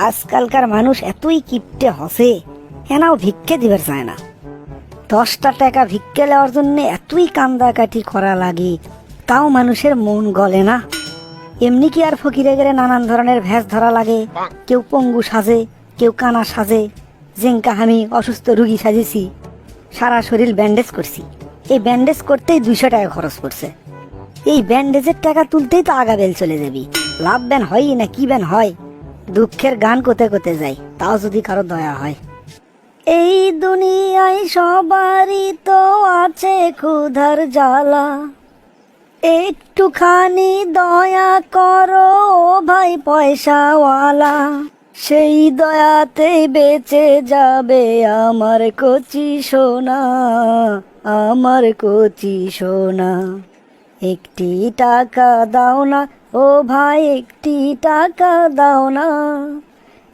আজকালকার মানুষ এতই কিপটে হসে, হেনাও ভিক্ষে দিবার চায় না। 10টা টাকা ভিক্ষে নেওয়ার জন্য এতই কান্দাকাটি করা লাগে, তাও মানুষের মন গলে না। এমনি কি আর ফকিরে গেলে নানান ধরনের ভেষ ধরা লাগে। কেউ পঙ্গু সাজে, কেউ কানা সাজে। যেঙ্কা আমি অসুস্থ রুগী সাজেছি, সারা শরীর ব্যান্ডেজ করছি। এই ব্যান্ডেজ করতেই 200 টাকা খরচ করছে। এই ব্যান্ডেজের টাকা তুলতেই তো আগাবেল চলে যাবি। লাভ ব্যান হয় না কি ব্যান হয়, দুঃখের গান কোতে কোতে যায়, তাও যদি কারো দয়া হয়। এই দুনিয়ায় সবারই তো আছে ক্ষুধার জ্বালা, একটুখানি দয়া করো ভাই পয়সাওয়ালা। সেই দয়াতেই বেঁচে যাবে আমার কচি সোনা, আমার কচি সোনা। একটি টাকা দাও না ও ভাই, একটি টাকা দাও না।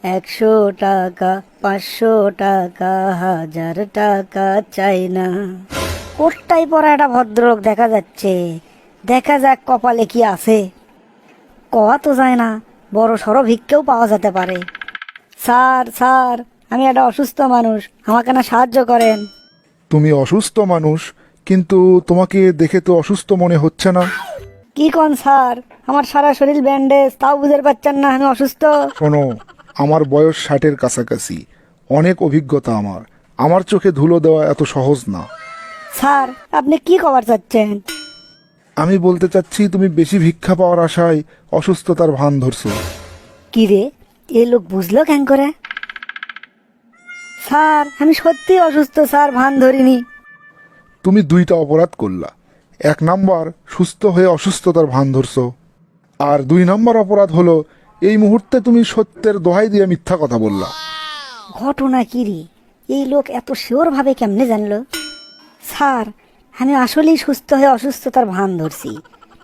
100 টাকা, 500 টাকা, 1000 টাকা চাই না। কোটটাই পরা একটা ভদ্রলোক দেখা যাচ্ছে, দেখা যাক কপালে কি আছে। কওয়া তো যায় না, বড় সড়ো ভিক্ষেও পাওয়া যেতে পারে। স্যার স্যার, আমি একটা অসুস্থ মানুষ, আমাকে না সাহায্য করেন। তুমি অসুস্থ মানুষ, কিন্তু তোমাকে দেখে তো অসুস্থ মনে হচ্ছে না। কি কোন স্যার, আমার সারা শরীর ব্যান্ডেজ, তাও বুঝতে পারছেন না আমি অসুস্থ? শোনো, আমার বয়স 60-এর কাছাকাছি, অনেক অভিজ্ঞতা আমার। আমার চোখে ধুলো দেওয়া এত সহজ না। স্যার আপনি কি কবার চাচ্ছেন? আমি বলতে চাচ্ছি, তুমি বেশি ভিক্ষা পাওয়ার আশায় অসুস্থতার ভান ধরছো। কি রে, এ লোক বুঝলো কেন করে? স্যার আমি সত্যি অসুস্থ স্যার, ভান ধরিনি। তুমি 2টা অপরাধ করলা। 1 নাম্বার, সুস্থ হয়ে অসুস্থতার ভান ধরছো। আর 2 নাম্বার অপরাধ হলো, এই মুহূর্তে তুমি সত্যের দোহাই দিয়ে মিথ্যা কথা বললা। ঘটনা কি রে, এই লোক এত শিওর ভাবে কেমনে জানলো? স্যার আমি আসলেই সুস্থ হয়ে অসুস্থতার ভান ধরছি,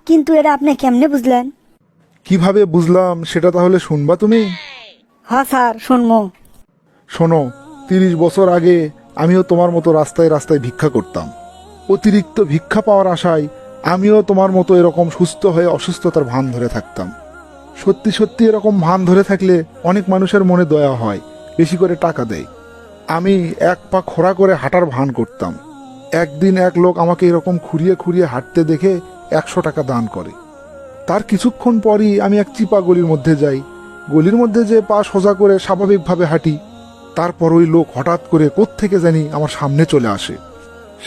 কিন্তু এটা আপনি কেমনে বুঝলেন? কিভাবে বুঝলাম সেটা তাহলে শুনবা তুমি? হ্যাঁ স্যার শুনবো। শোনো, 30 বছর আগে আমিও তোমার মতো রাস্তায় রাস্তায় ভিক্ষা করতাম। অতিরিক্ত ভিক্ষা পাওয়ার আশায় আমিও তোমার মতো এরকম সুস্থ হয়ে অসুস্থতার ভান ধরে থাকতাম। সত্যি সত্যি এরকম ভান ধরে থাকলে অনেক মানুষের মনে দয়া হয়, বেশি করে টাকা দেয়। আমি 1 পা খোঁড়া করে হাঁটার ভান করতাম। একদিন এক লোক আমাকে এরকম খুঁড়িয়ে খুঁড়িয়ে হাঁটতে দেখে 100 টাকা দান করে। তার কিছুক্ষণ পরই আমি এক চিপা গলির মধ্যে যাই। গলির মধ্যে যে পা সোজা করে স্বাভাবিকভাবে হাঁটি, তারপর ওই লোক হঠাৎ করে কোত্থেকে জানি আমার সামনে চলে আসে।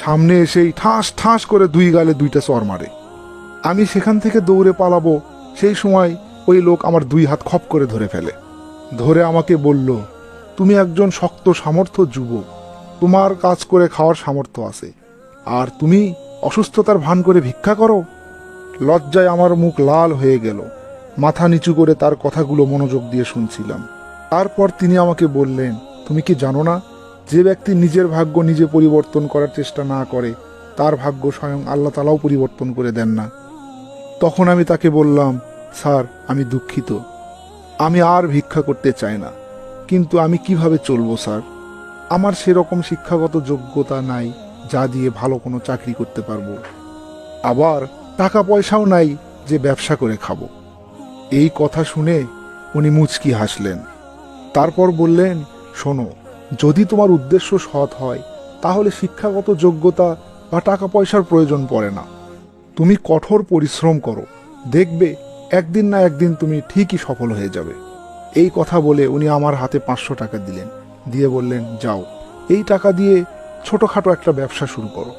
সামনে এসেই ঠাস ঠাস করে 2 গালে 2টা চর মারে। আমি সেখান থেকে দৌড়ে পালাবো, সেই সময় ওই লোক আমার 2 হাত খপ করে ধরে ফেলে। ধরে আমাকে বলল, তুমি একজন শক্ত সামর্থ্য যুবক, তোমার কাজ করে খাওয়ার সামর্থ্য আছে, আর তুমি অসুস্থতার ভান করে ভিক্ষা করো। লজ্জায় আমার মুখ লাল হয়ে গেল। মাথা নিচু করে তার কথাগুলো মনোযোগ দিয়ে শুনছিলাম। তারপর তিনি আমাকে বললেন, তুমি কি জানো না, যে ব্যক্তি নিজের ভাগ্য নিজে পরিবর্তন করার চেষ্টা না করে, তার ভাগ্য স্বয়ং আল্লাহ তাআলাও পরিবর্তন করে দেন না। তখন আমি তাকে বললাম, স্যার আমি দুঃখিত, আমি আর ভিক্ষা করতে চাই না, কিন্তু আমি কিভাবে চলবো স্যার? আমার সেরকম শিক্ষাগত যোগ্যতা নাই যা দিয়ে ভালো কোনো চাকরি করতে পারবো, আবার টাকা পয়সাও নাই যে ব্যবসা করে খাবো। এই কথা শুনে উনি মুচকি হাসলেন। তারপর বললেন, শোনো, যদি তোমার উদ্দেশ্য সৎ হয় তাহলে শিক্ষাগত যোগ্যতা বা টাকা পয়সার প্রয়োজন পড়ে না। তুমি কঠোর পরিশ্রম করো, দেখবে একদিন না একদিন তুমি ঠিকই সফল হয়ে যাবে। এই কথা বলে উনি আমার হাতে 500 টাকা দিলেন, দিয়ে বললেন, যাও, এই টাকা দিয়ে ছোটখাটো একটা ব্যবসা শুরু করো,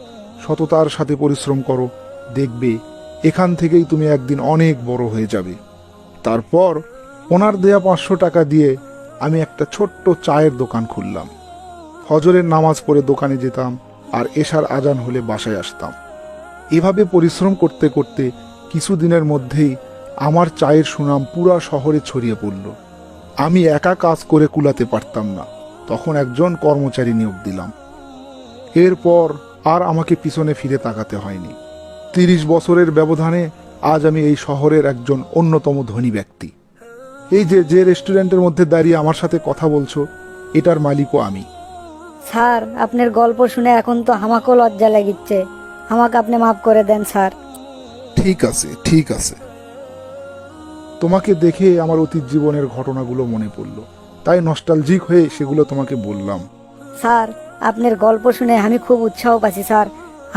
সততার সাথে পরিশ্রম করো, দেখবে এখান থেকেই তুমি একদিন অনেক বড় হয়ে যাবে। তারপর ওনার দেয়া 500 টাকা দিয়ে আমি একটা ছোট্ট চায়ের দোকান খুললাম। ফজরের নামাজ পড়ে দোকানে যেতাম, আর এশার আজান হলে বাসায় আসতাম। এভাবে পরিশ্রম করতে করতে কিছুদিনের মধ্যেই আমার চায়ের সুনাম পুরা শহরে ছড়িয়ে পড়ল। আমি একা কাজ করে কুলাতে পারতাম না, তখন একজন কর্মচারী নিয়োগ দিলাম। এরপর আর আমাকে পিছনে ফিরে তাকাতে হয়নি। 30 বছরের ব্যবধানে আজ আমি এই শহরের একজন অন্যতম ধনী ব্যক্তি। এই যে রেস্টুরেন্টের মধ্যে দাঁড়িয়ে আমার সাথে কথা বলছো, এটার মালিকও আমি। স্যার আপনার গল্প শুনে এখন তো আমাকেও লজ্জা লাগিচ্ছে, আমাকে আপনি মাফ করে দেন স্যার। ঠিক আছে, ঠিক আছে। তোমাকে দেখে আমার অতীত জীবনের ঘটনাগুলো মনে পড়লো, তাই নস্টালজিক হয়ে সেগুলো তোমাকে বললাম। স্যার, আপনার গল্প শুনে আমি খুব উৎসাহ পাচ্ছি স্যার।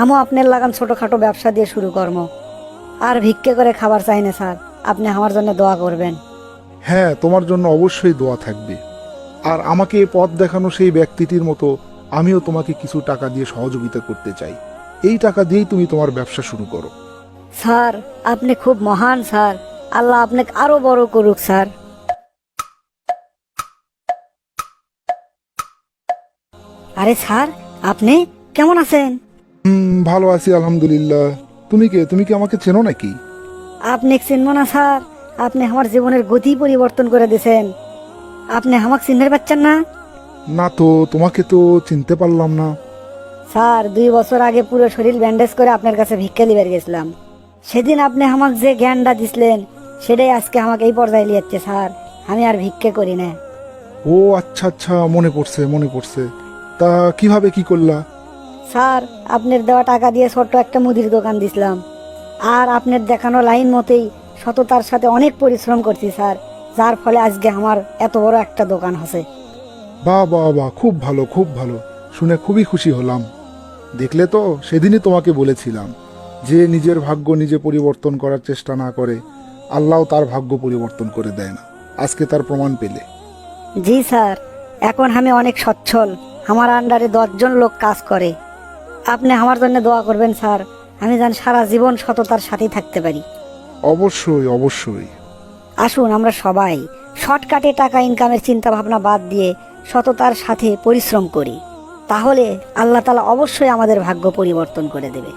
আমিও আপনার লাগান ছোটখাটো ব্যবসা দিয়ে শুরু করব। আর ভিক্ষে করে খাবার চাই না স্যার, আপনি আমার জন্য দোয়া করবেন। হ্যাঁ, তোমার জন্য অবশ্যই দোয়া থাকবে। আর আমাকে পথ দেখানো সেই ব্যক্তিটির মতো আমিও তোমাকে কিছু টাকা দিয়ে সহযোগিতা করতে চাই। এই টাকা দিয়েই তুমি তোমার ব্যবসা শুরু করো। স্যার, আপনি খুব মহান স্যার। আল্লাহ আপনাকে আরো বড় করুক স্যার। আরে স্যার, আপনি কেমন আছেন? ভালো আছি আলহামদুলিল্লাহ। তুমি কে? তুমি কি আমাকে চেনো নাকি? আপনি চিনব না স্যার? আপনি আমার জীবনের গতি পরিবর্তন করে দিয়েছেন। আপনি আমাকে চিনতে পারছেন না? না তো, তোমাকে তো চিনতে পারলাম না। স্যার, 2 বছর আগে পুরো শরীর ব্যান্ডেজ করে আপনার কাছে ভিক্ষা লিবার গেছিলাম। সেদিন আপনি আমাকে যে জ্ঞানটা দিছিলেন সেটাই আজকে আমাকে এই পর্যায়ে নিয়ে যাচ্ছে স্যার। আমি আর ভিক্ষে করি না। ও আচ্ছা আচ্ছা, মনে পড়ছে মনে পড়ছে। তা কিভাবে কি করলা? স্যার, আপনার দেওয়া টাকা দিয়ে ছোট্ট একটা মুদির দোকান দিছিলাম। আর আপনার দেখানো লাইন মতেই সততার সাথে অনেক পরিশ্রম করছি স্যার, যার ফলে আজকে আমার এত বড় একটা দোকান হচ্ছে। বাহ বাহ বাহ, খুব ভালো খুব ভালো, শুনে খুবই খুশি হলাম। দেখলে তো, সেদিনই তোমাকে বলেছিলাম যে নিজের ভাগ্য নিজে পরিবর্তন করার চেষ্টা না করে আল্লাহ তার ভাগ্য পরিবর্তন করে দেয় না। আজকে তার প্রমাণ পেলে। জি স্যার, এখন আমি অনেক সচ্ছল। আমার আন্ডারে 10 জন লোক কাজ করে। আপনি আমার জন্য দোয়া করবেন স্যার, আমি যেন সারা জীবন সততার সাথেই থাকতে পারি। অবশ্যই অবশ্যই। আসুন আমরা সবাই শর্টকাটে টাকা ইনকামের চিন্তা ভাবনা বাদ দিয়ে সততার সাথে পরিশ্রম করি। তাহলে আল্লাহ তাআলা অবশ্যই আমাদের ভাগ্য পরিবর্তন করে দেবে।